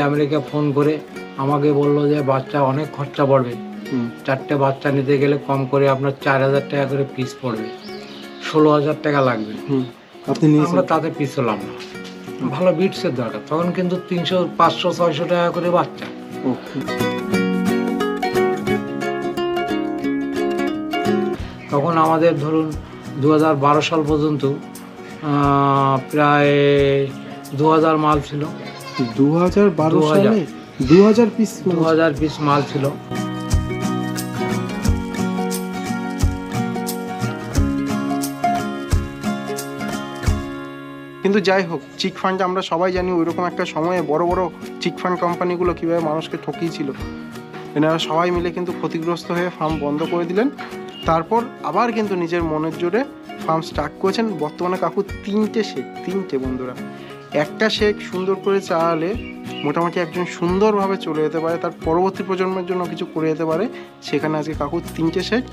America phone করে আমাকে বললো যে বাচ্চা অনেক খরচা পড়বে, 4টে বাচ্চা নিতে গেলে কম করে আপনার 4,000 টাকা করে পিস পড়বে, 16,000 টাকা লাগবে। আমরা তাতে পিস হলাম না, ভালো বিটসের দরকার। তখন কিন্তু 300, 500, 600 টাকা করে বাচ্চা। তখন আমাদের ধরুন 2012 সাল পর্যন্ত প্রায় 2000 মাল ছিল। 2012 সালে 2000 পিস মাল ছিল। কিন্তু যাই হোক, চিক ফান্ড আমরা সবাই জানি ওইরকম একটা সময়ে বড় বড় চিক ফান্ড কোম্পানিগুলো কীভাবে মানুষকে ঠকিয়েছিল। এনারা সবাই মিলে কিন্তু ক্ষতিগ্রস্ত হয়ে ফার্ম বন্ধ করে দিলেন। তারপর আবার কিন্তু নিজের মনের জোরে ফার্ম স্টার্ট করেছেন। বর্তমানে কাকু 3টে বন্ধুরা, একটা শেখ সুন্দর করে চালালে মোটামুটি একজন সুন্দরভাবে চলে যেতে পারে, তার পরবর্তী প্রজন্মের জন্য কিছু করে যেতে পারে। সেখানে আজকে কাকুর 3টে শেখ।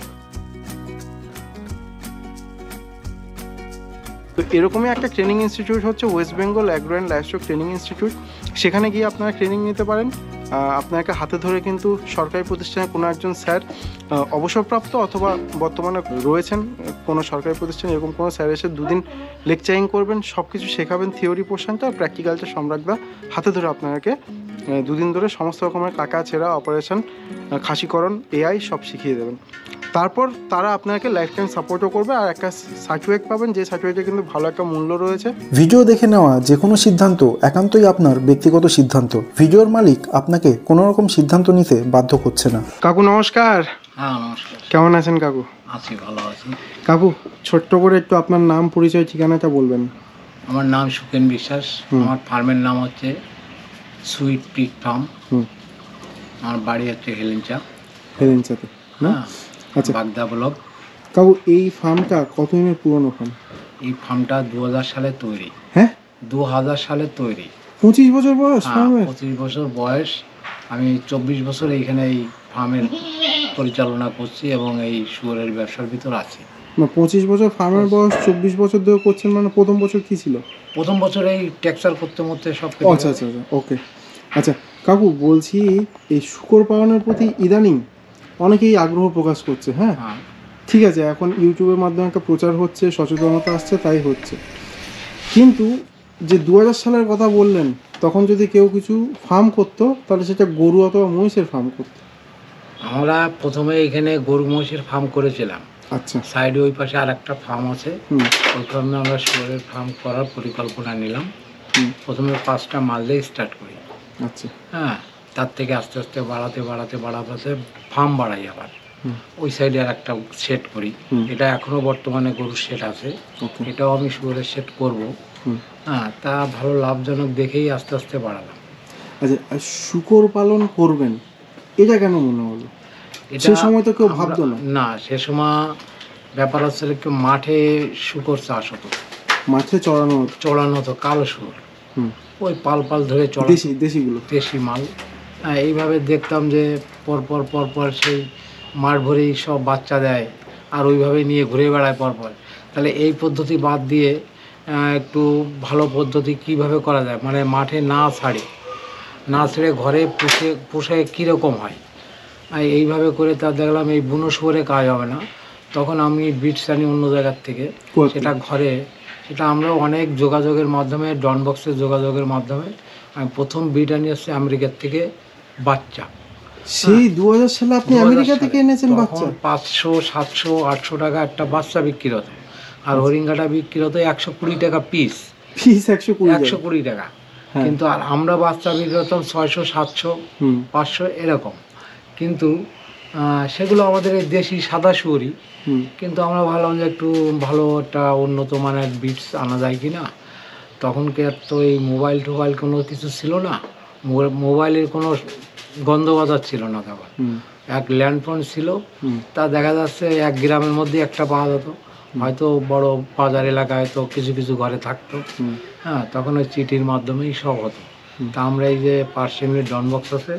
তো এরকমই একটা ট্রেনিং ইনস্টিটিউট হচ্ছে West Bengal agro and livestock training institute. সেখানে গিয়ে আপনারা ট্রেনিং নিতে পারেন। আপনাকে হাতে ধরে কিন্তু সরকারি প্রতিষ্ঠানে কোনো একজন স্যার, অবসরপ্রাপ্ত অথবা বর্তমানে রয়েছেন কোনো সরকারি প্রতিষ্ঠানে, এরকম কোনো স্যার এসে 2 দিন লেকচারিং করবেন, সব কিছু শেখাবেন, থিওরি পোর্শনটা আর প্র্যাকটিক্যালটা সম্রাটদা হাতে ধরে আপনাকে 2 দিন ধরে সমস্ত রকমের কাকা ছেঁড়া, অপারেশন, খাসিকরণ, এআই সব শিখিয়ে দেবেন। তারপর তারা আপনাকে লাইফ টাইম সাপোর্টও করবে আর একটা সার্টিফিকেট পাবেন, যে সার্টিফিকেটে কিন্তু ভালো একটা মূল্য রয়েছে। ভিডিও দেখে নেওয়া যে কোনো সিদ্ধান্ত একান্তই আপনার ব্যক্তিগত সিদ্ধান্ত। ভিডিওর মালিক আপনাকে কোনো রকম সিদ্ধান্ত নিতে বাধ্য করছে না। কাকু নমস্কার। হ্যাঁ নমস্কার। কেমন আছেন কাকু? আছি, ভালো আছি। কাকু ছোট্ট করে একটু আপনার নাম, পরিচয়, ঠিকানাটা বলবেন। আমার নাম সুকেন বিশ্বাস। আমার ফার্মের নাম হচ্ছে সুইট পিক ফার্ম। আমার বাড়ি হচ্ছে হেলেঞ্চাতে না? আচ্ছা, বাগদা ব্লক। কাকু এই ফার্মটা কতদিনের পুরনো ফার্ম? এই ফার্মটা 2000 সালে তৈরি। হ্যাঁ, 2000 সালে তৈরি। 25 বছর বয়স? 25 বছর বয়স। আমি 24 বছর এইখানে এই ফার্মের পরিচালনা করছি এবং এই শুয়োরের ব্যবসার ভিতর আছি। 25 বছর ফার্মের বয়স, 24 বছর ধরে করছেন, মানে প্রথম বছর কি ছিল? প্রথম বছর এই টেক্সচার করতে সব। আচ্ছা, ওকে। আচ্ছা কাকু, বলছি এই শূকর পালনের প্রতি ইদানিং অনেকেই আগ্রহ প্রকাশ করছে। হ্যাঁ, ঠিক আছে, এখন ইউটিউবের মাধ্যমে একটা প্রচার হচ্ছে, সচেতনতা আসছে, তাই হচ্ছে। কিন্তু যে 2000 সালের কথা বললেন, তখন যদি কেউ কিছু ফার্ম করতো তাহলে সেটা গরু অথবা মহিষের ফার্ম করতো। আমরা প্রথমে এখানে গরু মহিষের ফার্ম করেছিলাম। আচ্ছা, সাইডে ওই পাশে আর একটা ফার্ম আছে, ওই ফার্মে আমরা শুয়োরের ফার্ম করার পরিকল্পনা নিলাম। প্রথমে 5টা মাল দিয়ে স্টার্ট করি। আচ্ছা, হ্যাঁ, তার থেকে আস্তে আস্তে বাড়াতে ফার্ম বাড়াই। আবার ওই সাইডে আর একটা সেট করি। এটা এখনো বর্তমানে গরুর সেট আছে, এটাও আমি শুয়োরের সেট করব। হ্যাঁ, তা ভালো লাভজনক দেখেই আস্তে আস্তে বাড়ালাম। আচ্ছা, শূকর পালন করবেন এটা কেন মনে হলো? সে সময় তো কেউ ভাবতো না। সে সময় ব্যাপার হচ্ছে কি, মাঠে শূকর চাষ হতো, মাঠে চড়ানো হতো কালো শুয়োর। ওই পাল ধরে চড়া, দেশি মাল। হ্যাঁ, এইভাবে দেখতাম যে পরপর সেই মাঠ ভরেই সব বাচ্চা দেয় আর ওইভাবে নিয়ে ঘুরে বেড়ায় পরপর। তাহলে এই পদ্ধতি বাদ দিয়ে একটু ভালো পদ্ধতি কিভাবে করা যায়, মানে মাঠে না ছেড়ে ঘরে পুষে কীরকম হয়, এইভাবে করে তা দেখলাম এই বুনো শুয়োরে কাজ হবে না। তখন আমি বিটস আনি অন্য জায়গার থেকে, সেটা আমরা অনেক যোগাযোগের মাধ্যমে, ডনবক্সের যোগাযোগের মাধ্যমে আমি প্রথম বিট আনি আসছি আমেরিকার থেকে বাচ্চা। সেই 2000 সালে আপনি আমেরিকা থেকে এনেছেন বাচ্চা? 500, 700, 800 টাকা একটা বাচ্চা বিক্রি হতো, আর হরিঙ্গাটা বিক্রি হতো 120 টাকা পিস। 120 টাকা। কিন্তু আর আমরা বাচ্চা বিক্রি হতাম 600, 700, 500 এরকম। কিন্তু সেগুলো আমাদের এই দেশি সাদা শুয়োরই। কিন্তু আমরা ভাবলাম যে একটু ভালো একটা উন্নত মানের বিটস আনা যায় কি না। তখনকার তো এই মোবাইল কোনো কিছু ছিল না, মোবাইলের কোনো গন্ধবাজার ছিল না। তখন এক ল্যান্ডফোন ছিল, তা দেখা যাচ্ছে 1 গ্রামের মধ্যে একটা পাওয়া যেত, হয়তো বড় বাজার এলাকায় তো কিছু ঘরে থাকতো। হ্যাঁ, তখন ওই চিঠির মাধ্যমেই সব হতো। তা আমরা এই যে পার্সেন্টের ডনবক্স আছে,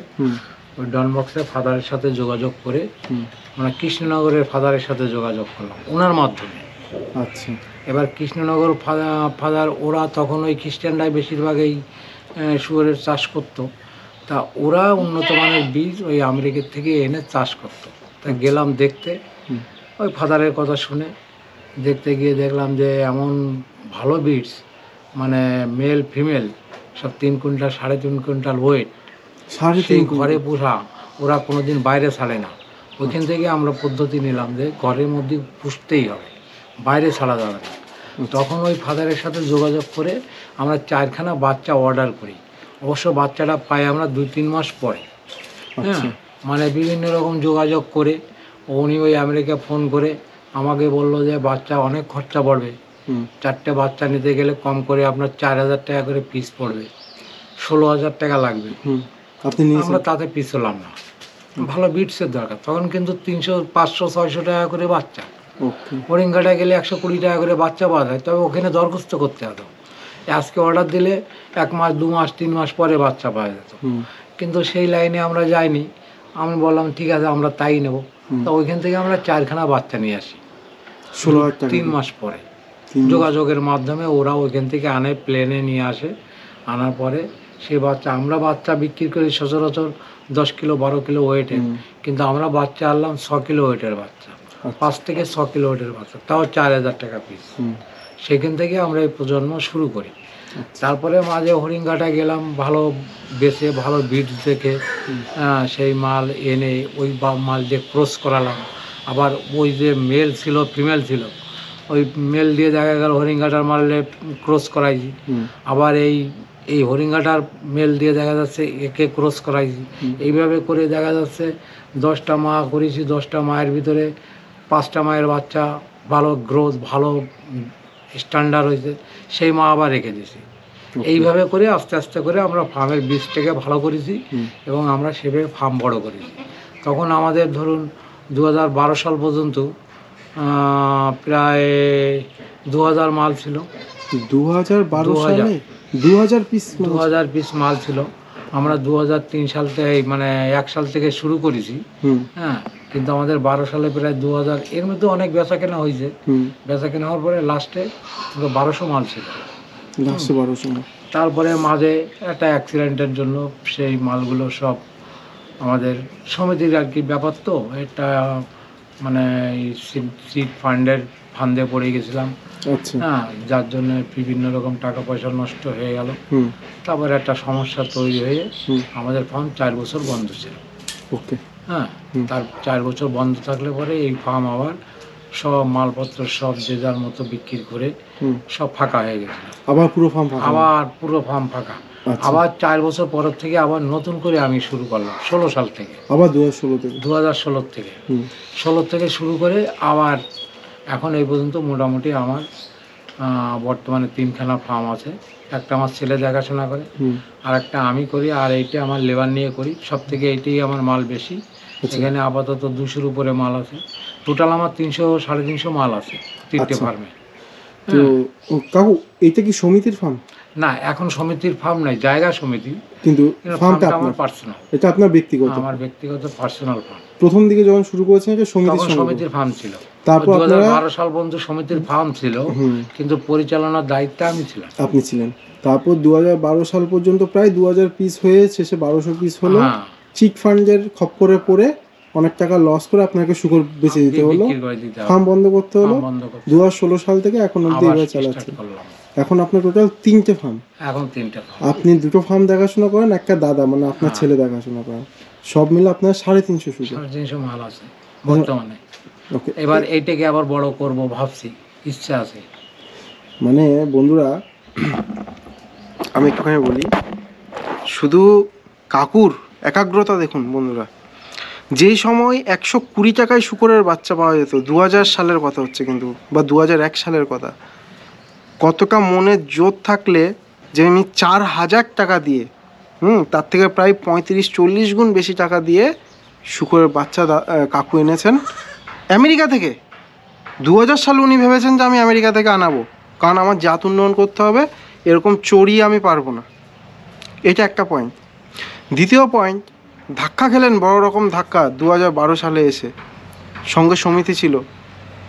ওই ডনবক্সে ফাদারের সাথে যোগাযোগ করে, মানে কৃষ্ণনগরের ফাদারের সাথে যোগাযোগ করলাম ওনার মাধ্যমে। আচ্ছা, এবার কৃষ্ণনগর ফাদার ওরা তখন ওই খ্রিস্টানরাই বেশিরভাগ এই শুয়োরের চাষ করতো। তা ওরা উন্নত মানের বীজ ওই আমেরিকার থেকে এনে চাষ করতো। তা গেলাম দেখতে, ওই ফাদারের কথা শুনে দেখতে গিয়ে দেখলাম যে এমন ভালো বীজ, মানে মেল ফিমেল সব 3 কুইন্টাল 3.5 কুইন্টাল ওয়েট, সেই ঘরে পোষা, ওরা কোনোদিন বাইরে ছাড়ে না। ওইখান থেকে আমরা পদ্ধতি নিলাম যে ঘরের মধ্যে পুষতেই হবে, বাইরে ছাড়া যাবে না। তখন ওই ফাদারের সাথে যোগাযোগ করে আমরা 4খানা বাচ্চা অর্ডার করি। অবশ্য বাচ্চাটা পাই আমরা 2-3 মাস পরে। হ্যাঁ, মানে বিভিন্ন রকম যোগাযোগ করে উনি ওই আমেরিকা ফোন করে আমাকে বললো যে বাচ্চা অনেক খরচা পড়বে, 4টে বাচ্চা নিতে গেলে কম করে আপনার 4000 টাকা করে পিস পড়বে, 16,000 টাকা লাগবে। আমরা তাতে পিস হলাম না, ভালো বিটসের দরকার। তখন কিন্তু 300, 500, 600 টাকা করে বাচ্চা। হরিঙ্গাটা গেলে 120 টাকা করে বাচ্চা পাওয়া যায়, তবে ওখানে দরখাস্ত করতে হতো। আজকে অর্ডার দিলে 1 মাস 2 মাস 3 মাস পরে বাচ্চা পাওয়া যেত। কিন্তু সেই লাইনে আমরা যাইনি। আমি বললাম ঠিক আছে আমরা তাই নেব। তা ওইখান থেকে আমরা 4খানা বাচ্চা নিয়ে আসি 3 মাস পরে। যোগাযোগের মাধ্যমে ওরা ওইখান থেকে আনে, প্লেনে নিয়ে আসে। আনার পরে সেই বাচ্চা আমরা বাচ্চা বিক্রি করি সচরাচর 10 কিলো 12 কিলো ওয়েটের, কিন্তু আমরা বাচ্চা আনলাম 6 কিলো ওয়েটের বাচ্চা, 5 থেকে 6 কিলো ওয়েটের বাচ্চা, তাও 4000 টাকা পিস। সেখান থেকে আমরা এই প্রজন্ম শুরু করি। তারপরে মাঝে হরিঙ্গাটা গেলাম, ভালো বেছে ভালো বিট দেখে সেই মাল এনে ওই মাল দিয়ে ক্রস করালাম। আবার ওই যে মেল ছিল ফিমেল ছিল, ওই মেল দিয়ে দেখা গেল হরিঙ্গাটার মারলে ক্রস করাইছি। আবার এই হরিঙ্গাটার মেল দিয়ে দেখা যাচ্ছে একে ক্রস করাইছি। এইভাবে করে দেখা যাচ্ছে 10টা মা করেছি, 10টা মায়ের ভিতরে 5টা মায়ের বাচ্চা ভালো গ্রোথ, ভালো স্ট্যান্ডার্ড হয়েছে, সেই মা আবার রেখে দিয়েছি। এইভাবে করে আস্তে আস্তে করে আমরা ফার্মের বীজটাকে ভালো করেছি এবং আমরা সেভাবে ফার্ম বড় করেছি। তখন আমাদের ধরুন 2012 সাল পর্যন্ত প্রায় 2000 মাল ছিল। 2012 সালে 2000 পিস মাল ছিল। আমরা 2003 সাল থেকে, মানে 1 সাল থেকে শুরু করেছি। হ্যাঁ, কিন্তু আমাদের 12 সালে প্রায় 2000, এর মধ্যে অনেক বেচা কেনা হয়েছে। বেচা কেনা হওয়ার পরে লাস্টে 1200 মাল ছিল। তারপরে মাঝে একটা অ্যাক্সিডেন্টের জন্য সেই মালগুলো সব আমাদের সমিতির আর কি ব্যাপার, তো এটা মানে সিড ফান্ডে পড়ে গেছিলাম। হ্যাঁ, যার জন্য বিভিন্ন রকম টাকা পয়সা নষ্ট হয়ে গেল। তারপরে একটা সমস্যা তৈরি হয়ে আমাদের ফার্ম 4 বছর বন্ধ ছিল। হ্যাঁ, তার 4 বছর বন্ধ থাকলে পরে এই ফার্ম আবার সব মালপত্র সব যে যার মতো বিক্রি করে সব ফাঁকা হয়ে গেছিল। আবার পুরো ফার্ম ফাঁকা। আবার 4 বছর পর থেকে আবার নতুন করে আমি শুরু করলাম 16 সাল থেকে। আবার 2016 থেকে শুরু করে আবার এখন এই পর্যন্ত মোটামুটি আমার বর্তমানে 3খানা ফার্ম আছে। একটা আমার ছেলে দেখাশোনা করে, আর একটা আমি করি, আর এইটা আমার লেবার নিয়ে করি। সব থেকে এইটাই আমার মাল বেশি। এখানে আপাতত 200-র উপরে মাল আছে। টোটাল আমার 300-350 মাল আছে 3টে ফার্মে। তো কাকু, এটা কি সমিতির ফার্ম? না, এখন সমিতির ফার্ম নাই, জায়গা সমিতি, কিন্তু ফার্মটা আমার পার্সোনাল। এটা আপনার ব্যক্তিগত? আমার ব্যক্তিগত পার্সোনাল ফার্ম। প্রথম দিকে যখন শুরু করেছেন এটা সমিতির ফার্ম ছিল। তারপর 2012 সাল পর্যন্ত সমিতির ফার্ম ছিল, কিন্তু পরিচালনার দায়িত্বে আমি ছিলাম। আপনি ছিলেন। তারপর 2012 সাল পর্যন্ত প্রায় 2000 পিস হয়ে শেষে 1200 পিস হলো। চিট ফান্ডের খপ্পরে পড়ে অনেক টাকা লস করে আপনাকে শুকর বেচে দিতে হলো, ফার্ম বন্ধ করতে হলো। 2016 সাল থেকে এখন অবধি এভাবে চালাচ্ছে। এখন আপনার টোটাল 3টে ফার্ম। এখন 3টে ফার্ম। আপনি 2টো ফার্ম দেখাশোনা করেন, একটা দাদা মানে আপনার ছেলে দেখাশোনা করেন। সব মিলে আপনার 350 শুকর। 350 মাল আছে বর্তমানে। এবার এইটাকে আবার বড় করব ভাবছি, ইচ্ছা আছে। মানে বন্ধুরা, আমি একটুখানি বলি, শুধু কাকুর একাগ্রতা দেখুন বন্ধুরা। যেই সময় 120 টাকায় শুকরের বাচ্চা পাওয়া যেত, 2000 সালের কথা হচ্ছে কিন্তু, বা 2001 সালের কথা, কতটা মনের জোর থাকলে যে আমি 4000 টাকা দিয়ে, তার থেকে প্রায় 35-40 গুণ বেশি টাকা দিয়ে শুকরের বাচ্চা কাকু এনেছেন আমেরিকা থেকে। 2000 সালে উনি ভেবেছেন যে আমি আমেরিকা থেকে আনাবো, কারণ আমার জাত উন্নয়ন করতে হবে, এরকম চড়িয়ে আমি পারবো না। এটা একটা পয়েন্ট। দ্বিতীয় পয়েন্ট, ধাক্কা খেলেন, বড় রকম ধাক্কা 2012 সালে এসে। সঙ্গে সমিতি ছিল,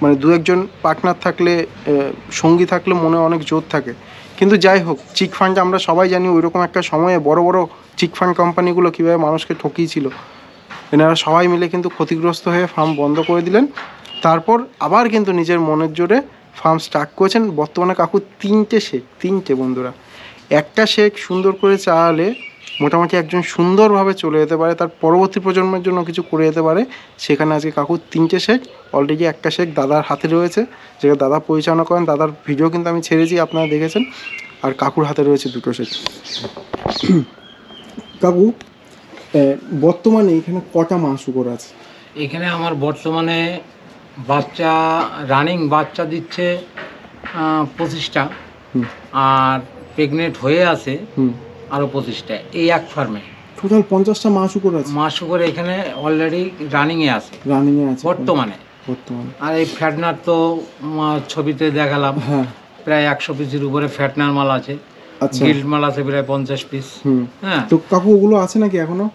মানে 2-1জন পার্টনার থাকলে, সঙ্গী থাকলে মনে অনেক জোর থাকে। কিন্তু যাই হোক, চিট ফান্ড আমরা সবাই জানি ওই রকম একটা সময়ে বড় বড় চিটফান্ড কোম্পানিগুলো কীভাবে মানুষকে ঠকিয়েছিল, এনারা সবাই মিলে কিন্তু ক্ষতিগ্রস্ত হয়ে ফার্ম বন্ধ করে দিলেন। তারপর আবার কিন্তু নিজের মনের জোরে ফার্ম স্টার্ট করেছেন। বর্তমানে কাকু 3টে শেড, 3টে বন্ধুরা। একটা শেড সুন্দর করে চালালে মোটামুটি একজন সুন্দরভাবে চলে যেতে পারে, তার পরবর্তী প্রজন্মের জন্য কিছু করে যেতে পারে। সেখানে আজকে কাকুর 3টে শেড, অলরেডি একটা শেড দাদার হাতে রয়েছে, যেটা দাদা পরিচালনা করেন। দাদার ভিডিও কিন্তু আমি ছেড়েছি, আপনারা দেখেছেন। আর কাকুর হাতে রয়েছে 2টো শেড। কাকু বর্তমানে এখানে কটা মা শুকর আছে? এখানে আমার বর্তমানে বাচ্চা রানিং বাচ্চা দিচ্ছে 25টা, আর প্রেগনেন্ট হয়ে আছে আরও 25টা, এই এক ফার্মে টোটাল 50টা মা শুকর আছে। মা শুকর এখানে অলরেডি রানিংয়ে আছে বর্তমানে। আর এই ফ্যাটনার তো ছবিতে দেখালাম, প্রায় 100 পিসের উপরে ফ্যাটনার মাল আছে। গিল্ড মাল আছে প্রায় 50 পিস। হ্যাঁ, তো কাকু ওগুলো আছে নাকি এখনো?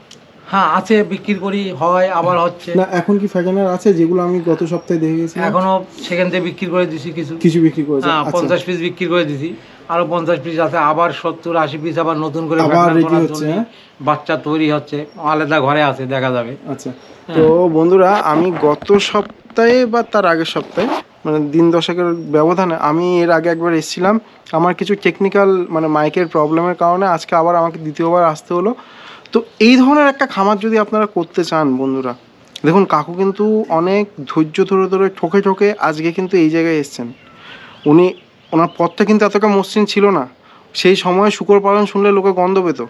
হ্যাঁ আছে, বিক্রি করি, হয় আবার হচ্ছে না। এখন কি ফ্যাটনার আছে যেগুলো আমি গত সপ্তাহে দেখেছি? এখনো সেখান থেকে বিক্রি করে দিছি, কিছু বিক্রি করেছি। হ্যাঁ, 50 পিস বিক্রি করে দিছি, আরো 50 পিস আছে। আবার 70-80 পিস আবার নতুন করে বাচ্চা তৈরি হচ্ছে, আলাদা ঘরে আছে, দেখা যাবে। আচ্ছা, তো বন্ধুরা আমি গত সপ্তাহে বা তার আগের সপ্তাহে, মানে দিন 10-এর ব্যবধানে, আমি এর আগে একবার এসেছিলাম। আমার কিছু টেকনিক্যাল মানে মাইকের প্রবলেমের কারণে আজকে আবার আমাকে দ্বিতীয়বার আসতে হলো। তো এই ধরনের একটা খামার যদি আপনারা করতে চান বন্ধুরা, দেখুন কাকু কিন্তু অনেক ধৈর্য ধরে ধরে ঠকে ঠকে আজকে কিন্তু এই জায়গায় এসছেন। ওনার পথটা কিন্তু এতটা মসৃণ ছিল না। সেই সময় শূকর পালন শুনলে লোকে গন্ধ পেত,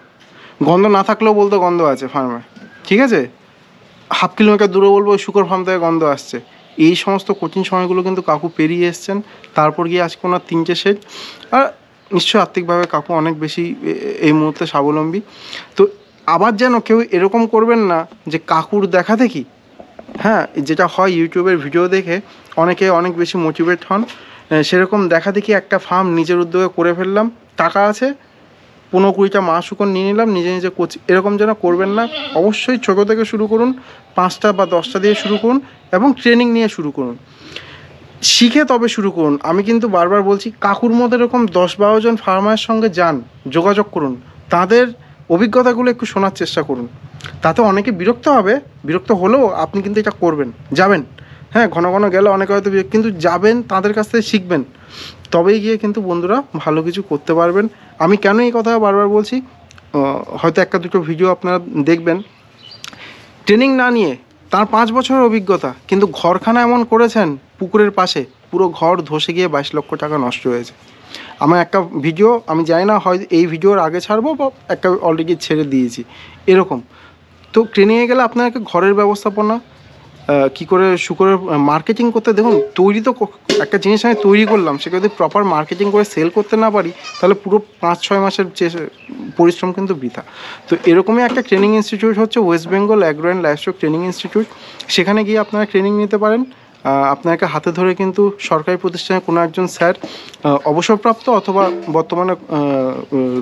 গন্ধ না থাকলেও বলতো গন্ধ আছে ফার্মে, ঠিক আছে, 1/2 কিলোমিটার দূরে বলবো ওই শূকর ফার্ম থেকে গন্ধ আসছে। এই সমস্ত কঠিন সময়গুলো কিন্তু কাকু পেরিয়ে এসছেন। তারপর গিয়ে আজকে ওনার 3টে শেড। আর নিশ্চয়ই আর্থিকভাবে কাকু অনেক বেশি এই মুহূর্তে স্বাবলম্বী। তো আবার যেন কেউ এরকম করবেন না যে কাকুর দেখা দেখি, হ্যাঁ, যেটা হয় ইউটিউবের ভিডিও দেখে অনেকে অনেক বেশি মোটিভেট হন, সেরকম দেখা দেখি একটা ফার্ম নিজের উদ্যোগে করে ফেললাম, টাকা আছে, 15-20টা মা শুকর নিয়ে নিলাম, নিজে নিজে করছি, এরকম যেন করবেন না। অবশ্যই ছোটো থেকে শুরু করুন, 5টা বা 10টা দিয়ে শুরু করুন এবং ট্রেনিং নিয়ে শুরু করুন, শিখে তবে শুরু করুন। আমি কিন্তু বারবার বলছি, কাকুর মতো এরকম 10-12 জন ফার্মারের সঙ্গে যান, যোগাযোগ করুন, তাদের অভিজ্ঞতাগুলো একটু শোনার চেষ্টা করুন। তাতে অনেকে বিরক্ত হবে, বিরক্ত হলেও আপনি কিন্তু এটা করবেন, যাবেন। হ্যাঁ, ঘন ঘন গেলে অনেকে হয়তো কিন্তু যাবেন, তাদের কাছ থেকে শিখবেন, তবেই গিয়ে কিন্তু বন্ধুরা ভালো কিছু করতে পারবেন। আমি কেন এই কথা বারবার বলছি, হয়তো 1-2টো ভিডিও আপনারা দেখবেন, ট্রেনিং না নিয়ে তার 5 বছরের অভিজ্ঞতা, কিন্তু ঘরখানা এমন করেছেন পুকুরের পাশে, পুরো ঘর ধসে গিয়ে 22 লক্ষ টাকা নষ্ট হয়েছে। আমার একটা ভিডিও, আমি জানি না হয় এই ভিডিওর আগে ছাড়বো বা একটা অলরেডি ছেড়ে দিয়েছি এরকম। তো ট্রেনিংয়ে গেলে আপনাকে ঘরের ব্যবস্থাপনা কী করে শুকরের মার্কেটিং করতে, দেখুন তৈরি তো একটা জিনিস আমি তৈরি করলাম, সেটা যদি প্রপার মার্কেটিং করে সেল করতে না পারি, তাহলে পুরো 5-6 মাসের যে পরিশ্রম কিন্তু বৃথা। তো এরকমই একটা ট্রেনিং ইনস্টিটিউট হচ্ছে West Bengal agro and livestock training institute. সেখানে গিয়ে আপনারা ট্রেনিং নিতে পারেন। আপনাকে হাতে ধরে কিন্তু সরকারি প্রতিষ্ঠানে কোনো একজন স্যার, অবসরপ্রাপ্ত অথবা বর্তমানে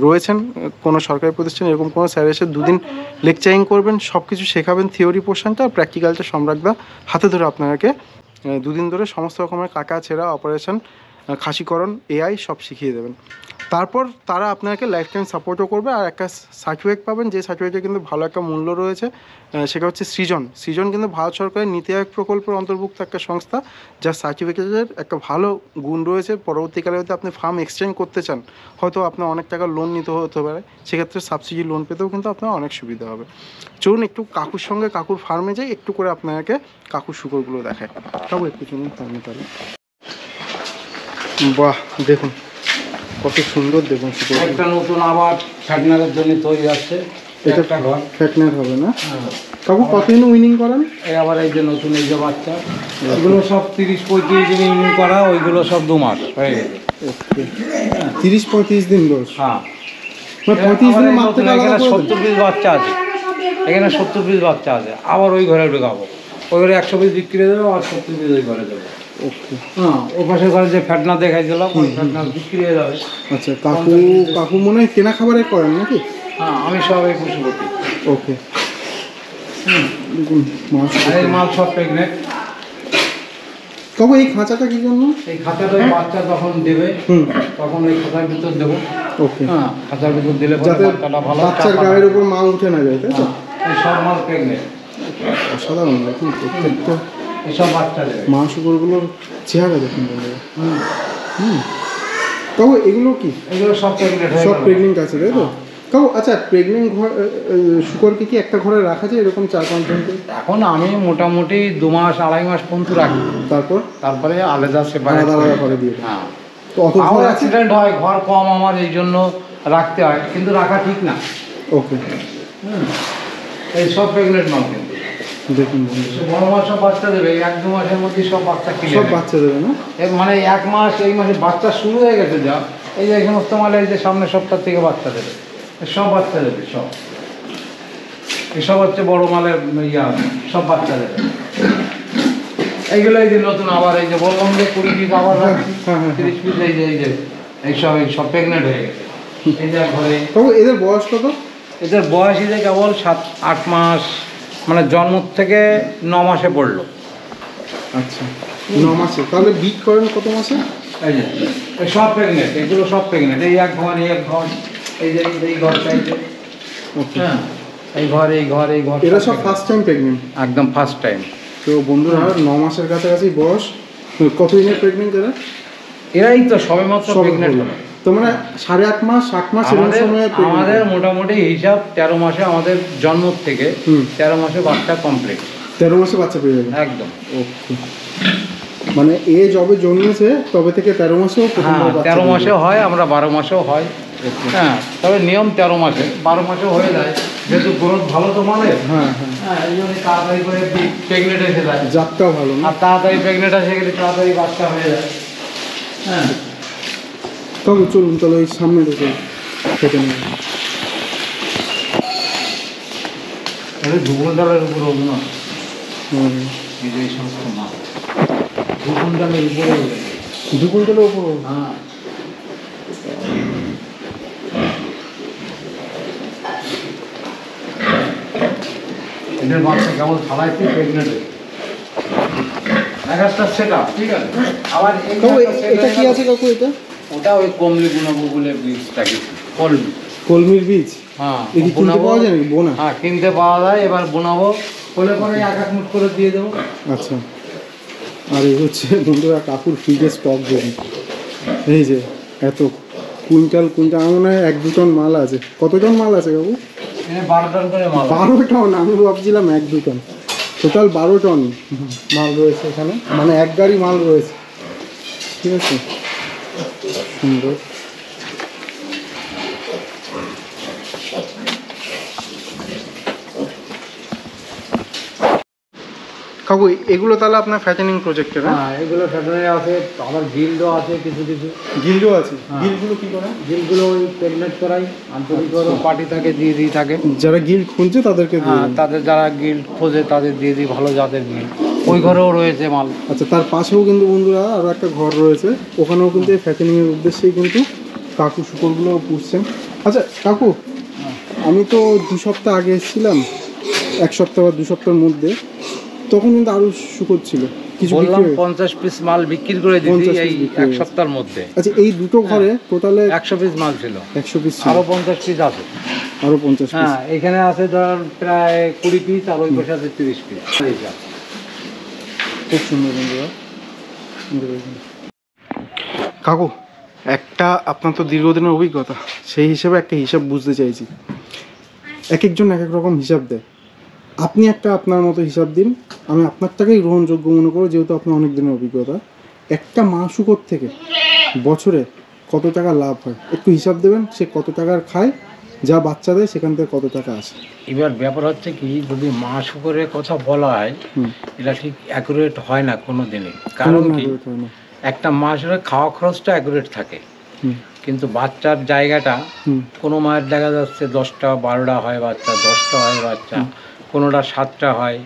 রয়েছেন কোনো সরকারি প্রতিষ্ঠানে, এরকম কোনো স্যার এসে 2 দিন লেকচারিং করবেন, সব কিছু শেখাবেন, থিওরি পোর্শনটা আর প্র্যাকটিক্যালটা সম্রাটদা হাতে ধরে আপনাকে 2 দিন ধরে সমস্ত রকমের কাটা ছেঁড়া অপারেশন, খাসিকরণ, এআই সব শিখিয়ে দেবেন। তারপর তারা আপনাকে লাইফ টাইম সাপোর্টও করবে, আর একটা সার্টিফিকেট পাবেন, যে সার্টিফিকেটে কিন্তু ভালো একটা মূল্য রয়েছে। সেটা হচ্ছে সৃজন কিন্তু ভারত সরকারের নীতি আয়োগ প্রকল্পের অন্তর্ভুক্ত একটা সংস্থা, যার সার্টিফিকেটের একটা ভালো গুণ রয়েছে। পরবর্তীকালে হয়তো আপনি ফার্ম এক্সটেন্ড করতে চান, হয়তো আপনার অনেক টাকা লোন নিতে হতে পারে, সেক্ষেত্রে সাবসিডি লোন পেতেও কিন্তু আপনার অনেক সুবিধা হবে। চলুন একটু কাকুর সঙ্গে কাকুর ফার্মে যাই, একটু করে আপনাকে কাকুর শুকরগুলো দেখায়। কাকু একটু চলুন ফার্মে তাহলে। বাহ, দেখুন কত সুন্দর, দেখুন একটা নতুন আবার ফ্যাটনারের জন্য তৈরি আছে, এটা ফ্যাটনার হবে না কাকু? কতদিন উইনিং করান? এই আবার এই যে নতুন এই যে বাচ্চা, এগুলো সব 30-35 দিন উইনিং করা, ওইগুলো সব 2 মাস হয়ে গেছে। 30-35 দিন বয়স? হ্যাঁ, 35 দিনের মাত্রা। এখানে 70 পিস বাচ্চা আছে, এখানে 70 পিস বাচ্চা আছে, আবার ওই ঘরে ঢোকাবো, ওই ঘরে 100 পিস বিক্রি দেবো, আর 70 পিস ওই ঘরে দেবো। ওকে, হ্যাঁ, ও পাশের ঘরে যে ফ্যাটনা দেখাইছিলাম, ওই ফ্যাটনা বিক্রি হয়ে যাবে। আচ্ছা, কাকু মনে হয় কেনা খাবারে করেন নাকি? হ্যাঁ, আমি সব এই পশুপতি। ওকে, এই মাল সব প্রেগনেন্ট। কাকু এই খাঁচাটা কি জন্য? এই খাঁচাটা বাচ্চা তখন দেবে, তখন ওই খাঁচার ভিতর দেবো, ওকে, হ্যাঁ খাঁচার ভিতর দিলে পরে যাতে বাচ্চাটা ভালো বাচ্চার চাপা গায়ের উপর মা উঠে না যায়, তাই তো? এই সব মাল প্রেগনেন্ট, অসাধারণ দেখুন প্রত্যেকটা এসব বাচ্চা দেবে। মা শুকরগুলোর চেহারা দেখুন বন্ধুরা। কাকু এগুলো কি? এগুলো সব প্রেগনেন্ট হয়ে সব গেল। প্রেগনেন্ট আছে, তাই তো? কাকু আচ্ছা, প্রেগনেন্ট ঘর শুকরকে কি একটা ঘরে রাখা যায় এরকম 4-5 জনকে? এখন আমি মোটামুটি 2 মাস 2.5 মাস পর্যন্ত রাখি, তারপর তারপরে আলাদা সেপারেট আলাদা আলাদা করে দিয়ে দেয়। হ্যাঁ, তো অত আমার ঘর আছে? অ্যাক্সিডেন্ট হয়, ঘর কম আমার, এই জন্য রাখতে হয়, কিন্তু রাখা ঠিক না। ওকে, এই সব প্রেগনেন্ট মাল, কিন্তু দেখুন বন্ধুরা, সে বড় মাস সব বাচ্চা দেবে, 1-2 মাসের মধ্যে সব বাচ্চা কিনে সব নেবে। বাচ্চা দেবে না? মানে 1 মাস, এই মাসে বাচ্চা শুরু হয়ে গেছে যা, এই যে এই সমস্ত মালে এই যে সামনের সপ্তাহ থেকে বাচ্চা দেবে, সব বাচ্চা দেবে, সব এসব হচ্ছে বড় মালের ইয়া, সব বাচ্চা দেবে। এইগুলো এই যে নতুন আবার এই যে বললাম যে 20 পিস আবার রাখছি, হ্যাঁ, হ্যাঁ, 30 পিস, এই যে এইসব প্রেগনেন্ট হয়ে গেছে। এই যে ঘরে কাকু এদের বয়স কত? এদের বয়স এই যে কেবল 7-8 মাস, মানে জন্ম থেকে 9 মাসে পড়লো। আচ্ছা, 9 মাসে। তাহলে বিট করেন কত মাসে? এই যে এই সব প্রেগনেন্ট, এগুলো সব প্রেগনেন্ট। এই এক ঘর, এই এক ঘর, এই যে এই ঘরটা, এই যে ওকে, হ্যাঁ, এই ঘর, এই ঘর, এই ঘর, এরা সব ফার্স্ট টাইম প্রেগনেন্ট? একদম ফার্স্ট টাইম। তো বন্ধুরা 9 মাসের কাছাকাছি বয়স, কতদিনের প্রেগনেন্ট এরা? এরাই তো সবেমাত্র প্রেগনেন্ট হলো। তো মানে 8.5 মাস 7 মাস এরকম সময় আমাদের মোটামুটি হিসাব 13 মাসে, আমাদের জন্ম থেকে 13 মাসে বাচ্চা কমপ্লিট। 13 মাসে বাচ্চা পেয়ে যাবে একদম। ওকে, মানে এ যবে জন্মেছে তবে থেকে 13 মাসেও হ্যাঁ 13 মাসেও হয়, আমরা 12 মাসেও হয়। হ্যাঁ, তবে নিয়ম 13 মাসে, 12 মাসেও হয়ে যায়, যেহেতু গ্রোথ ভালো তো মালের। হ্যাঁ হ্যাঁ, হ্যাঁ, এই জন্য তাড়াতাড়ি করে প্রেগনেন্ট এসে যায়, জাতটাও ভালো না? আর তাড়াতাড়ি প্রেগনেন্ট এসে গেলে তাড়াতাড়ি বাচ্চা হয়ে যায়। হ্যাঁ, তবে চলুন তাহলে এই সামনে ঢুকে খেতে নেব। এটা 2 কুইন্টালের উপরে হবে না, এই যে এই সমস্ত মাল 2 কুইন্টালের উপরে হবে। 2 কুইন্টালের উপর? হ্যাঁ, এদের বাচ্চা কেমন ফালাইতে প্রেগনেন্ট এক একটা সেটা, ঠিক আছে। আবার এই কাকু একটা set এটা হয়ে কি গেল। আছে কাকু? এটা ওটা ওই কমলি বুনাবো বলে বীজটা কিছু কলমি। কলমির বীজ? হ্যাঁ, এটা কিনতে বুনাবো। পাওয়া যায় নাকি? বোনা? হ্যাঁ, কিনতে পাওয়া যায়। এবার বোনাবো, হলে পরে 1-1 মুঠ করে দিয়ে দেবো। আচ্ছা, আর এই হচ্ছে বন্ধুরা কাকুর ফ্রিজের স্টক দেখুন, এই যে এত কুইন্টাল কুইন্টাল, আমার মনে হয় 1-2 টন মাল আছে। কত টন মাল আছে কাকু? 12 টন করে মাল। 12 টন? আমি ভাবছিলাম 1-2 টন। টোটাল 12 টন মাল রয়েছে এখানে, মানে 1 গাড়ি মাল রয়েছে। ঠিক আছে, সুন্দর। কাকু এগুলো তাহলে আপনার ফ্যাটেনিং প্রজেক্টের? হ্যাঁ, এগুলো ফ্যাক্টরি আছে, আবার গিল্ডও আছে কিছু কিছু। গিল্ডও আছে? হ্যাঁ। গিল্ডগুলো কি করে? গিল্ডগুলো ওই প্রেগনেন্ট করাই, আন্তরিকভাবে পার্টি থাকে, দিয়ে দিই থাকে। যারা গিল্ড খুঁজছে তাদেরকে দিয়ে হ্যাঁ, দেন? তাদের যারা গিল্ড খোঁজে তাদের দিয়ে দিই, ভালো জাতের গিল্ড। ওই ঘরেও রয়েছে মাল। আচ্ছা, তার পাশেও কিন্তু বন্ধুরা আরও একটা ঘর রয়েছে, ওখানেও কিন্তু এই ফ্যাটেনিংয়ের উদ্দেশ্যেই কিন্তু কাকু শুকরগুলো পুষছেন। আচ্ছা কাকু, আমি তো 2 সপ্তাহ আগে এসেছিলাম, 1 সপ্তাহ বা 2 সপ্তাহের মধ্যে, তখন কিন্তু আরও শুকর ছিল কিছু বিক্রি বললাম হয়ে- 50 পিস মাল বিক্রি করে দিচ্ছি 50 এই পিস বিক্রি 1 হয়ে সপ্তাহের মধ্যে। আচ্ছা, এই দুটো ঘরে টোটালে 100 পিস মাল ছিল, 100 পিস ছিল, আরো 50 পিস আছে। আরও 50 পিস। হ্যাঁ, এখানে আছে ধর প্রায় 20 পিস, আর ওই পাশে আছে 30 পিস। খুব সুন্দর বন্ধুরা। কাকু একটা, আপনার তো দীর্ঘদিনের অভিজ্ঞতা, সেই হিসেবে একটা হিসাব বুঝতে চাইছি। এক একজন এক এক রকম হিসাব দেয়, আপনি একটা আপনার মতো হিসাব দিন, আমি আপনারটাকেই গ্রহণযোগ্য মনে করব, যেহেতু আপনার অনেক দিনের অভিজ্ঞতা। একটা মা শুকর থেকে বছরে কত টাকা লাভ হয় একটু হিসাব দেবেন? সে কত টাকার খায়, যা বাচ্চা দেয় সেখান থেকে কত টাকা আসে? এবার ব্যাপার হচ্ছে কি, যদি মা শুকরের কথা বলা হয়, এটা ঠিক অ্যাকুরেট হয় না কোনো দিনই। কারণ কি, একটা মাসের খাওয়া খরচটা অ্যাকুরেট থাকে, কিন্তু বাচ্চার জায়গাটা কোনো মায়ের দেখা যাচ্ছে 10টা 12টা হয় বাচ্চা, 10টা হয় বাচ্চা, কোনোটা 7টা হয়।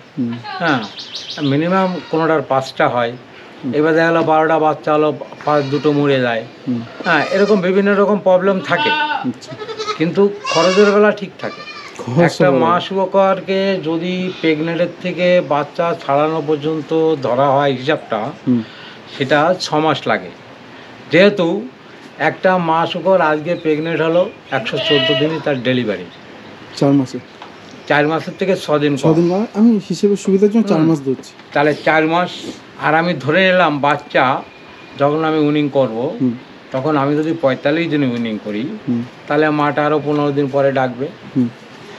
হ্যাঁ, মিনিমাম কোনোটার 5টা হয়। এবার দেখা গেলো 12টা বাচ্চা হলো, 2টো মরে যায়। হ্যাঁ, এরকম বিভিন্ন রকম প্রবলেম থাকে, কিন্তু খরচের বেলা ঠিক থাকে। একটা মা শুকরকে যদি প্রেগনেন্টের থেকে বাচ্চা ছাড়ানো পর্যন্ত ধরা হয় হিসাবটা, সেটা 6 মাস লাগে। যেহেতু একটা মা শুকর আজকে প্রেগনেন্ট হলো 114 দিনই তার ডেলিভারি। 4 মাসে 4 মাসের থেকে 6 দিন 6 দিন মানে আমি হিসেবে সুবিধার জন্য 4 মাস ধরছি। তাহলে 4 মাস। আর আমি ধরে নিলাম বাচ্চা যখন আমি উইনিং করব তখন আমি যদি 45 দিনে উইনিং করি তাহলে মাটা আরও 15 দিন পরে ডাকবে,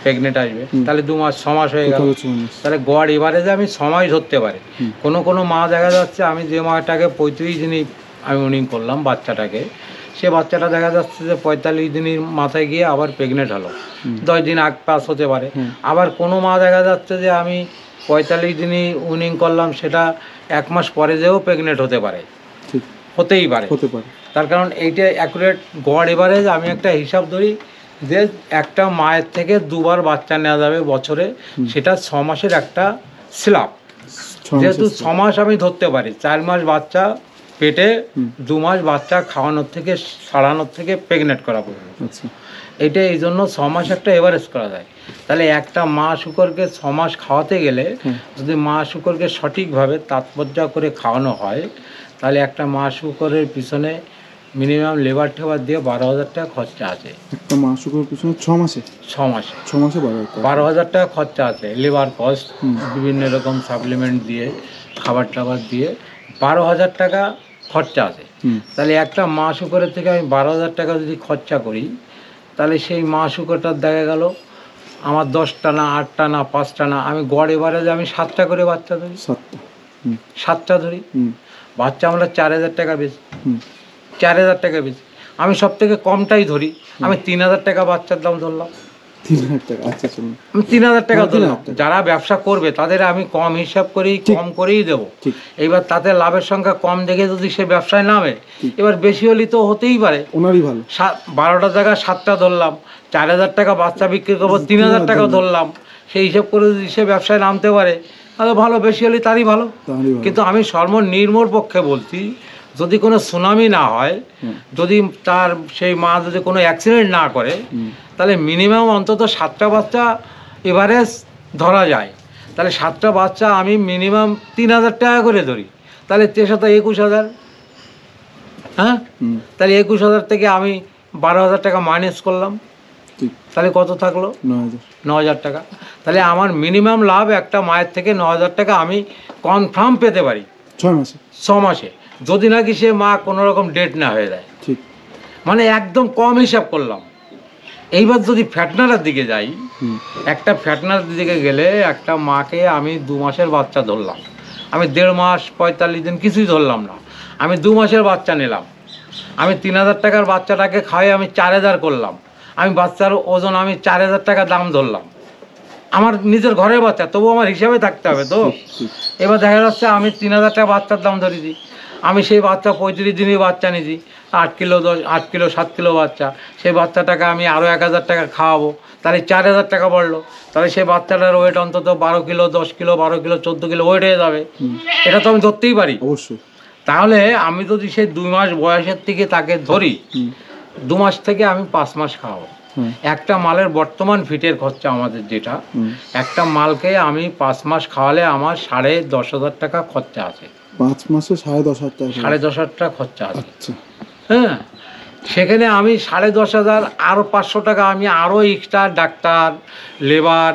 প্রেগনেন্ট আসবে, তাহলে 2 মাস 6 মাস হয়ে গেল। তাহলে গড় এভারেজে আমি 6 মাস ধরতে পারি। কোনো কোনো মা দেখা যাচ্ছে আমি যে মাটাকে 35 দিনই আমি উইনিং করলাম বাচ্চাটাকে, সে বাচ্চাটা দেখা যাচ্ছে যে 45 দিনের মাথায় গিয়ে আবার প্রেগনেন্ট হলো, 10 দিন আগ পাস হতে পারে। আবার কোনো মা দেখা যাচ্ছে যে আমি 45 দিনই উইনিং করলাম, সেটা 1 মাস পরে যেও প্রেগনেন্ট হতে পারে, হতেই পারে। তার কারণ এইটা অ্যাকুরেট গড় এভারেজ আমি একটা হিসাব ধরি যে একটা মায়ের থেকে 2 বার বাচ্চা নেওয়া যাবে বছরে, সেটা 6 মাসের একটা স্ল্যাব। যেহেতু 6 মাস আমি ধরতে পারি, 4 মাস বাচ্চা পেটে, 2 মাস বাচ্চা খাওয়ানোর থেকে সারানোর থেকে প্রেগনেন্ট করা পর্যন্ত, এটা এই জন্য 6 মাস একটা এভারেজ করা যায়। তাহলে একটা মা শুকরকে 6 মাস খাওয়াতে গেলে যদি মা শুকরকে সঠিকভাবে তাৎপর্য করে খাওয়ানো হয় তাহলে একটা মা শুকরের পিছনে মিনিমাম লেবার টেবার দিয়ে 12,000 টাকা খরচা আছে। একটা মা শুকরের পিছনে 6 মাসে 12,000 টাকা খরচা আছে, লেবার কস্ট, বিভিন্ন রকম সাপ্লিমেন্ট দিয়ে, খাবার টাবার দিয়ে 12,000 টাকা খরচা আছে। তাহলে একটা মা শুকরের থেকে আমি 12,000 টাকা যদি খরচা করি তাহলে সেই মা শুকরটার দেখা গেল আমার 10টা না 8টা না 5টা না, আমি গড় এভারেজে আমি 7টা করে বাচ্চা ধরি, 7টা ধরি বাচ্চা, আমরা 4,000 টাকা বেশি, 4,000 টাকা বেশি। আমি সব থেকে কমটাই ধরি, আমি 3,000 টাকা বাচ্চার দাম ধরলাম, 3,000 টাকা। আচ্ছা, আমি 3,000 টাকা ধরলাম। যারা ব্যবসা করবে তাদের আমি কম হিসাব করেই কম করেই দেবো। এবার তাতে লাভের সংখ্যা কম দেখে যদি সে ব্যবসায় নামে, এবার বেশি হলে তো হতেই পারে, ওনারই ভালো। 12টা জায়গায় 7টা ধরলাম, 4,000 টাকা বাচ্চা বিক্রি করবো, 3,000 টাকা ধরলাম, সেই হিসাব করে যদি সে ব্যবসায় নামতে পারে তাহলে ভালো, বেশি হলে তারই ভালো। কিন্তু আমি সর্বনিম্নর পক্ষে বলছি, যদি কোনো সুনামি না হয়, যদি তার সেই মা যদি কোনো অ্যাক্সিডেন্ট না করে, তাহলে মিনিমাম অন্তত 7টা বাচ্চা এভারেজ ধরা যায়। তাহলে 7টা বাচ্চা আমি মিনিমাম 3,000 টাকা করে ধরি, তাহলে 21,000। হ্যাঁ, তাহলে 21,000 থেকে আমি 12,000 টাকা মাইনাস করলাম, তাহলে কত থাকলো? 9,000 টাকা। তাহলে আমার মিনিমাম লাভ একটা মায়ের থেকে 9,000 টাকা আমি কনফার্ম পেতে পারি 6 মাসে, যদি নাকি সে মা কোনো রকম ডেট না হয়ে যায়। মানে একদম কম হিসাব করলাম। এইবার যদি ফ্যাটনারের দিকে যাই, একটা ফ্যাটনারের দিকে গেলে একটা মাকে আমি 2 মাসের বাচ্চা ধরলাম, আমি 1.5 মাস 45 দিন কিছুই ধরলাম না, আমি 2 মাসের বাচ্চা নিলাম, আমি 3,000 টাকার বাচ্চাটাকে খাওয়াই আমি 4,000 করলাম, আমি বাচ্চার ওজন আমি 4,000 টাকা দাম ধরলাম, আমার নিজের ঘরের বাচ্চা, তবু আমার হিসাবে থাকতে হবে তো। এবার দেখা যাচ্ছে আমি 3,000 টাকা বাচ্চার দাম ধরেছি, আমি সেই বাচ্চা 35 দিনই বাচ্চা নিয়েছি, 8 কিলো 8 কিলো 7 কিলো বাচ্চা, সেই বাচ্চাটাকে আমি আরও 1,000 টাকা খাওয়াবো, তাহলে 4,000 টাকা বাড়লো। তাহলে সেই বাচ্চাটার ওয়েট অন্তত 12 kilo 10 kilo 12 kilo 14 kilo wait হয়ে যাবে, এটা তো আমি ধরতেই পারি অবশ্যই। তাহলে আমি যদি সেই 2 মাস বয়সের থেকে তাকে ধরি, 2 মাস থেকে আমি 5 মাস খাওয়াবো। একটা মালের বর্তমান ফিটের খরচা আমাদের যেটা, একটা মালকে আমি 5 মাস খাওয়ালে আমার 10,500 টাকা খরচা আছে। 5 মাসে 10,500 টাকা, 10,500 টাকা খরচা আছে। হ্যাঁ, সেখানে আমি 10,500 আরও 500 টাকা আমি আরও এক্সট্রা ডাক্তার লেবার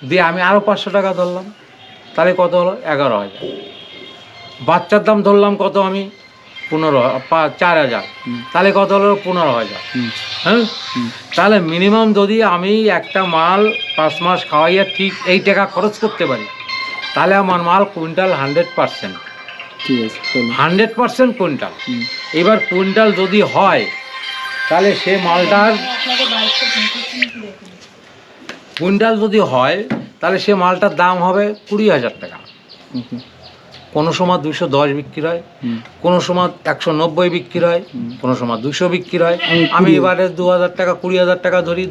দিয়ে আমি আরও 500 টাকা ধরলাম, তাহলে কত হলো? 11,000। বাচ্চার দাম ধরলাম কত আমি? 4,000, তাহলে কত হলো? 15,000। হ্যাঁ, তাহলে মিনিমাম যদি আমি একটা মাল 5 মাস খাওয়াইয়া ঠিক এই টাকা খরচ করতে পারি, তাহলে আমার মাল কুইন্টাল 100%, 100% কুইন্টাল। এবার কুইন্টাল যদি হয় তাহলে সে মালটার কুইন্টাল যদি হয় তাহলে সে মালটার দাম হবে 20,000 টাকা। কোনো সময় 210 বিক্রি হয়, কোনো সময় 190 বিক্রি হয়, কোনো সময় 200 বিক্রি হয়। আমি এবারে 2,000 টাকা 20,000 টাকা ধরি,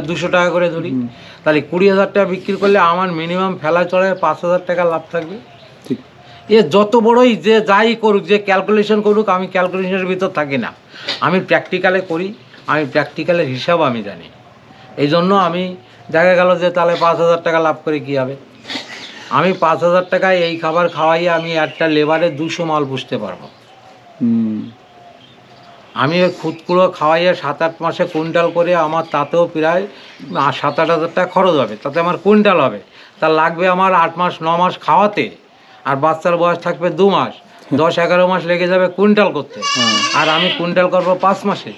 200 টাকা করে ধরি, তাহলে 20,000 টাকা বিক্রি করলে আমার মিনিমাম ফেলা চড়ে 5,000 টাকা লাভ থাকবে। এ যত বড়ই যে যাই করুক, যে ক্যালকুলেশন করুক, আমি ক্যালকুলেশনের ভিতর থাকি না, আমি প্র্যাকটিক্যালে করি, আমি প্র্যাকটিক্যালের হিসাব আমি জানি। এই জন্য আমি দেখা গেল যে তাহলে 5,000 টাকা লাভ করে কী হবে, আমি 5,000 টাকায় এই খাবার খাওয়াইয়ে আমি একটা লেবারে 200 মাল পুষতে পারবো। আমি ওই খুদকুড়ো খাওয়াইয়ে 7-8 মাসে কুইন্টাল করে আমার তাতেও প্রায় 7-8 হাজার টাকা খরচ হবে, তাতে আমার কুইন্টাল হবে। তা লাগবে আমার 8 মাস 9 মাস খাওয়াতে, আর বাচ্চার বয়স থাকবে 2 মাস, 10-11 মাস লেগে যাবে কুইন্টাল করতে। আর আমি কুইন্টাল করবো 5 মাসে।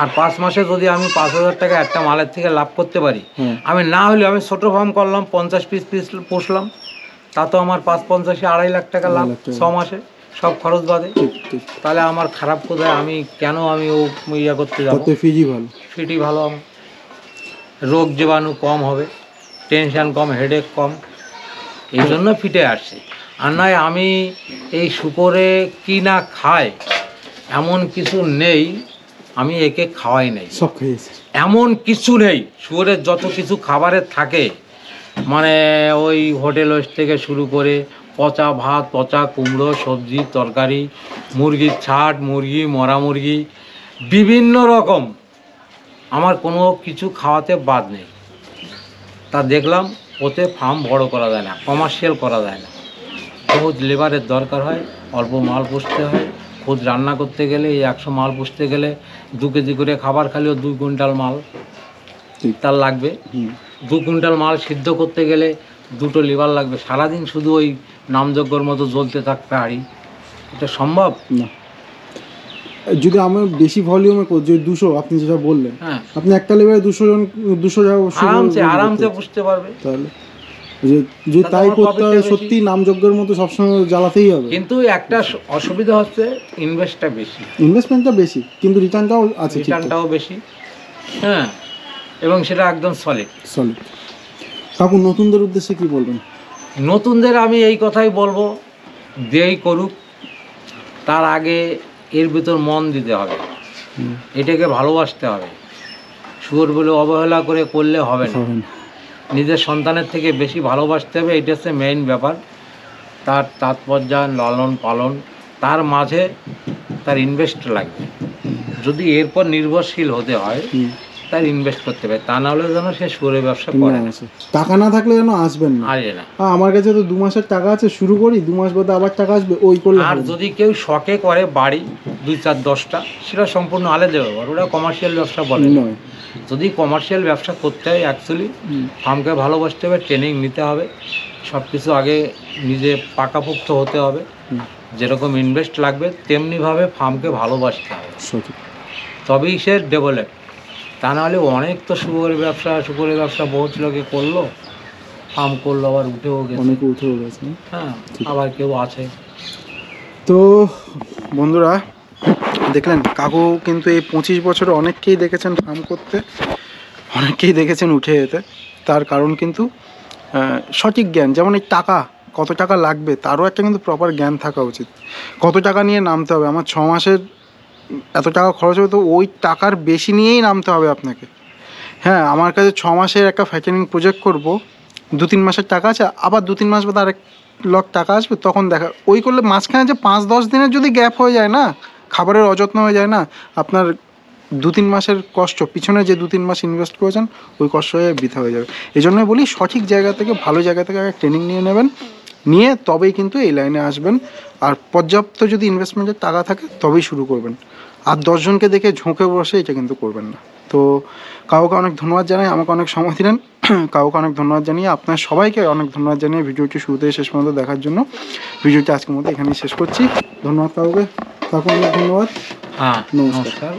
আর 5 মাসে যদি আমি 5,000 টাকা একটা মালের থেকে লাভ করতে পারি, আমি না হলে আমি ছোটো ফার্ম করলাম, 50 পিস পুষলাম, তা তো আমার 5-50 2.5 লাখ টাকা লাভ 6 মাসে, সব খরচ বাদে। তাহলে আমার খারাপ কোথায়? আমি কেন আমি ও ইয়ে করতে যাবো? ফিটি ভালো, আমার রোগ জীবাণু কম হবে, টেনশন কম, হেডেক কম, এই জন্য ফিটে আসছে। আর নয় আমি এই শুকরে কি না খাই এমন কিছু নেই, আমি একে খাওয়াই নেই, সব খেয়েছে, এমন কিছু নেই। শুয়োরের যত কিছু খাবারের থাকে, মানে ওই হোটেল থেকে শুরু করে পচা ভাত, পচা কুমড়ো, সবজি তরকারি, মুরগির ছাট, মুরগি, মরা মুরগি, বিভিন্ন রকম, আমার কোনো কিছু খাওয়াতে বাদ নেই। তা দেখলাম ওতে ফার্ম বড় করা যায় না, কমার্শিয়াল করা যায় না, বহুত লেবারের দরকার হয়, অল্প মাল পুষতে হয়। খুদ রান্না করতে গেলে এই 100 মাল পুষতে গেলে 2 কেজি করে খাবার খালেও 2 কুইন্টাল মাল তার লাগবে। 2 কুইন্টাল মাল সিদ্ধ করতে গেলে 2টো লিভার লাগবে। সারাদিন শুধু ওই নামযজ্ঞর মতো জ্বলতে থাকতে পারি, এটা সম্ভব না। যদি আমি বেশি ভলিউমে যে 200 আপনি যেটা বললেন, হ্যাঁ, আপনি একটা লেভেলে 200 আরামসে বুঝতে পারবে। তাহলে যে তাই করতে হয়, সত্যি নামযজ্ঞের মতো সবসময় জ্বালাতেই হবে। কিন্তু একটা অসুবিধা হচ্ছে ইনভেস্টটা বেশি, ইনভেস্টমেন্টটা বেশি, কিন্তু রিটার্নটাও আছে, রিটার্নটাও বেশি। হ্যাঁ, এবং সেটা একদম সলিড। কাকু নতুনদের উদ্দেশ্যে কি বলবেন? নতুনদের আমি এই কথাই বলবো, যেই করুক তার আগে এর ভিতর মন দিতে হবে, এটাকে ভালোবাসতে হবে। শুয়োর বলে অবহেলা করে করলে হবে না, নিজের সন্তানের থেকে বেশি ভালোবাসতে হবে, এটা হচ্ছে মেইন ব্যাপার। তার তাৎপর্য, লালন পালন, তার মাঝে তার ইনভেস্ট লাগবে। যদি এরপর নির্ভরশীল হতে হয় তার ইনভেস্ট করতে হবে, তা না হলে যেন সে শুয়োরের ব্যবসা করে না। টাকা না থাকলে যেন আসবেন না, আসবে না। আমার কাছে তো 2 মাসের টাকা আছে, শুরু করি, 2 মাস বাদে আবার টাকা আসবে, ওই করলে। আর যদি কেউ শখে করে বাড়ি 2-4-10টা, সেটা সম্পূর্ণ আলাদা ব্যাপার, ওটা কমার্শিয়াল ব্যবসা বলে নয়। যদি কমার্শিয়াল ব্যবসা করতে হয় অ্যাকচুয়ালি ফার্মকে ভালোবাসতে হবে, ট্রেনিং নিতে হবে, সব কিছু আগে নিজে পাকাপোক্ত হতে হবে। যেরকম ইনভেস্ট লাগবে তেমনিভাবে ফার্মকে ভালোবাসতে হবে, তবেই সে ডেভেলপ। তা নাহলে অনেক তো শুকরের ব্যবসা বহুত লোকে করলো, ফার্ম করলো, আবার উঠেও গেছে, হ্যাঁ, আবার কেউ আছে। তো বন্ধুরা দেখলেন, কাকু কিন্তু এই 25 বছরে অনেককেই দেখেছেন ফার্ম করতে, অনেককেই দেখেছেন উঠে যেতে। তার কারণ কিন্তু সঠিক জ্ঞান, যেমন এই টাকা, কত টাকা লাগবে তারও একটা কিন্তু প্রপার জ্ঞান থাকা উচিত। কত টাকা নিয়ে নামতে হবে, আমার 6 মাসের এত টাকা খরচ হবে, তো ওই টাকার বেশি নিয়েই নামতে হবে আপনাকে। হ্যাঁ, আমার কাছে 6 মাসের একটা ফ্যাটেনিং প্রজেক্ট করব, 2-3 মাসের টাকা আছে, আবার 2-3 মাস বাদে আরেক লক টাকা আসবে, তখন দেখা ওই করলে মাঝখানে যে 5-10 দিনের যদি গ্যাপ হয়ে যায় না, খাবারের অযত্ন হয়ে যায় না, আপনার 2-3 মাসের কষ্ট, পিছনে যে 2-3 মাস ইনভেস্ট করেছেন ওই কষ্ট হয়ে বৃথা হয়ে যাবে। এই জন্যই বলি, সঠিক জায়গা থেকে, ভালো জায়গা থেকে আগে ট্রেনিং নিয়ে নেবেন, নিয়ে তবেই কিন্তু এই লাইনে আসবেন। আর পর্যাপ্ত যদি ইনভেস্টমেন্টের টাকা থাকে তবেই শুরু করবেন। আর 10 জনকে দেখে ঝোঁকে বসে এটা কিন্তু করবেন না। তো কাউকে অনেক ধন্যবাদ জানাই, আমাকে অনেক সময় দিলেন, কাউকে অনেক ধন্যবাদ জানিয়ে আপনার সবাইকে অনেক ধন্যবাদ জানিয়ে ভিডিওটি শুরু থেকে শেষ পর্যন্ত দেখার জন্য ভিডিওটি আজকের মতো এখানেই শেষ করছি। ধন্যবাদ কাউকে, কাউকে অনেক ধন্যবাদ। হ্যাঁ, নমস্কার।